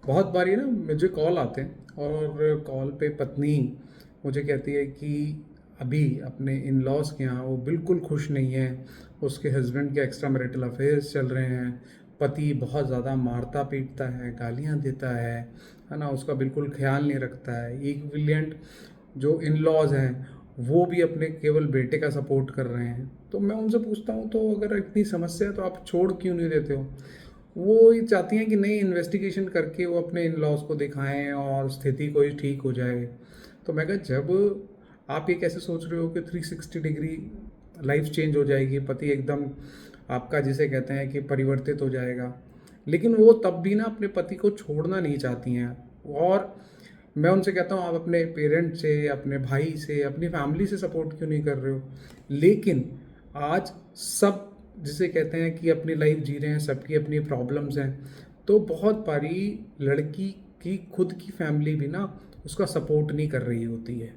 बहुत बारी ना मुझे कॉल आते हैं और कॉल पे पत्नी मुझे कहती है कि अभी अपने इन लॉज के यहाँ वो बिल्कुल खुश नहीं है। उसके हस्बैंड के एक्स्ट्रा मैरिटल अफेयर्स चल रहे हैं। पति बहुत ज़्यादा मारता पीटता है, गालियाँ देता है ना, उसका बिल्कुल ख्याल नहीं रखता है। इक्विलिएंट जो इन लॉज हैं वो भी अपने केवल बेटे का सपोर्ट कर रहे हैं। तो मैं उनसे पूछता हूँ, तो अगर इतनी समस्या है तो आप छोड़ क्यों नहीं देते हो? वो ये चाहती हैं कि नई इन्वेस्टिगेशन करके वो अपने इन लॉज को दिखाएं और स्थिति कोई ठीक हो जाए। तो मैं कहा, जब आप ये कैसे सोच रहे हो कि 360 डिग्री लाइफ चेंज हो जाएगी, पति एकदम आपका जिसे कहते हैं कि परिवर्तित हो जाएगा, लेकिन वो तब भी ना अपने पति को छोड़ना नहीं चाहती हैं। और मैं उनसे कहता हूँ, आप अपने पेरेंट्स से, अपने भाई से, अपनी फैमिली से सपोर्ट क्यों नहीं कर रहे हो? लेकिन आज सब जिसे कहते हैं कि अपनी लाइफ जी रहे हैं, सबकी अपनी प्रॉब्लम्स हैं। तो बहुत बारी लड़की की खुद की फैमिली भी ना उसका सपोर्ट नहीं कर रही होती है।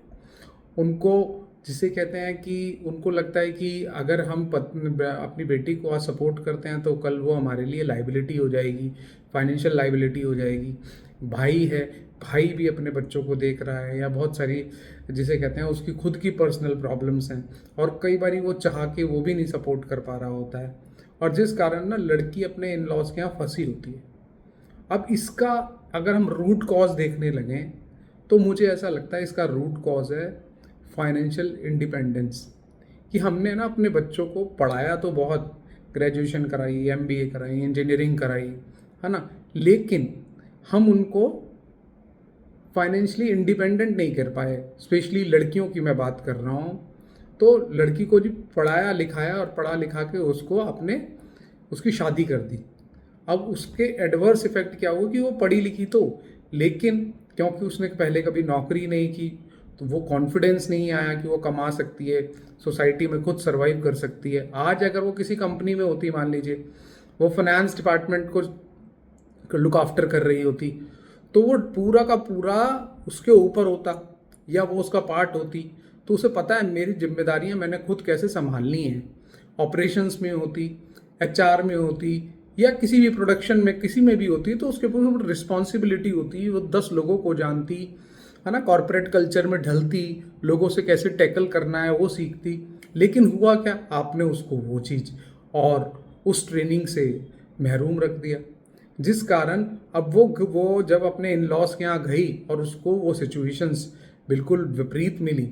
उनको जिसे कहते हैं कि उनको लगता है कि अगर हम अपनी बेटी को आज सपोर्ट करते हैं तो कल वो हमारे लिए लाइबिलिटी हो जाएगी, फाइनेंशियल लाइबिलिटी हो जाएगी। भाई है, भाई भी अपने बच्चों को देख रहा है, या बहुत सारी जिसे कहते हैं उसकी खुद की पर्सनल प्रॉब्लम्स हैं, और कई बारी वो चाह के वो भी नहीं सपोर्ट कर पा रहा होता है, और जिस कारण ना लड़की अपने इन लॉज के यहाँ फंसी होती है। अब इसका अगर हम रूट कॉज देखने लगें तो मुझे ऐसा लगता है इसका रूट कॉज है फाइनेंशियल इंडिपेंडेंस। कि हमने ना अपने बच्चों को पढ़ाया तो बहुत, ग्रेजुएशन कराई, एमबीए कराई, इंजीनियरिंग कराई, है ना, लेकिन हम उनको फाइनेंशियली इंडिपेंडेंट नहीं कर पाए। स्पेशली लड़कियों की मैं बात कर रहा हूँ। तो लड़की को जी पढ़ाया लिखाया और पढ़ा लिखा के उसको आपने उसकी शादी कर दी। अब उसके एडवर्स इफेक्ट क्या हुआ कि वो पढ़ी लिखी तो, लेकिन क्योंकि उसने पहले कभी नौकरी नहीं की तो वो कॉन्फिडेंस नहीं आया कि वो कमा सकती है, सोसाइटी में खुद सर्वाइव कर सकती है। आज अगर वो किसी कंपनी में होती, मान लीजिए वो फाइनेंस डिपार्टमेंट को लुक आफ्टर कर रही होती, तो वो पूरा का पूरा उसके ऊपर होता, या वो उसका पार्ट होती, तो उसे पता है मेरी जिम्मेदारियां मैंने खुद कैसे संभालनी है। ऑपरेशंस में होती, एचआर में होती, या किसी भी प्रोडक्शन में किसी में भी होती, तो उसके ऊपर रिस्पॉन्सिबिलिटी होती, वो 10 लोगों को जानती, है ना, कॉरपोरेट कल्चर में ढलती, लोगों से कैसे टैकल करना है वो सीखती। लेकिन हुआ क्या, आपने उसको वो चीज़ और उस ट्रेनिंग से महरूम रख दिया, जिस कारण अब वो जब अपने इन लॉज के यहाँ गई और उसको वो सिचुएशंस बिल्कुल विपरीत मिली,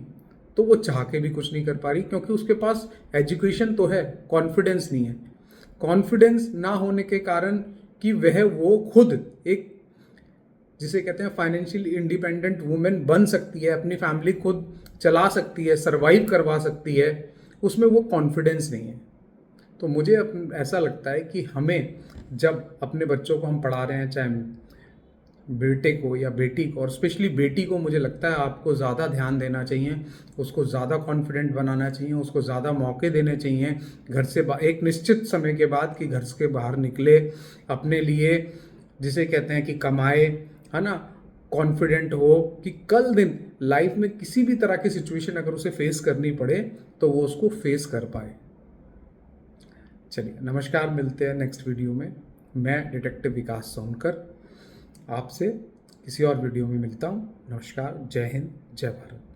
तो वो चाह के भी कुछ नहीं कर पा रही, क्योंकि उसके पास एजुकेशन तो है, कॉन्फिडेंस नहीं है। कॉन्फिडेंस ना होने के कारण कि वो खुद एक जिसे कहते हैं फाइनेंशियल इंडिपेंडेंट वुमेन बन सकती है, अपनी फैमिली खुद चला सकती है, सरवाइव करवा सकती है, उसमें वो कॉन्फिडेंस नहीं है। तो मुझे ऐसा लगता है कि हमें जब अपने बच्चों को हम पढ़ा रहे हैं, चाहे बेटे को या बेटी को, और स्पेशली बेटी को, मुझे लगता है आपको ज़्यादा ध्यान देना चाहिए, उसको ज़्यादा कॉन्फिडेंट बनाना चाहिए, उसको ज़्यादा मौके देने चाहिए घर से एक निश्चित समय के बाद, कि घर से बाहर निकले, अपने लिए जिसे कहते हैं कि कमाए, है ना, कॉन्फिडेंट हो कि कल दिन लाइफ में किसी भी तरह की सिचुएशन अगर उसे फेस करनी पड़े तो वो उसको फेस कर पाए। चलिए, नमस्कार, मिलते हैं नेक्स्ट वीडियो में। मैं डिटेक्टिव विकास सोनकर आपसे किसी और वीडियो में मिलता हूँ। नमस्कार, जय हिंद, जय भारत।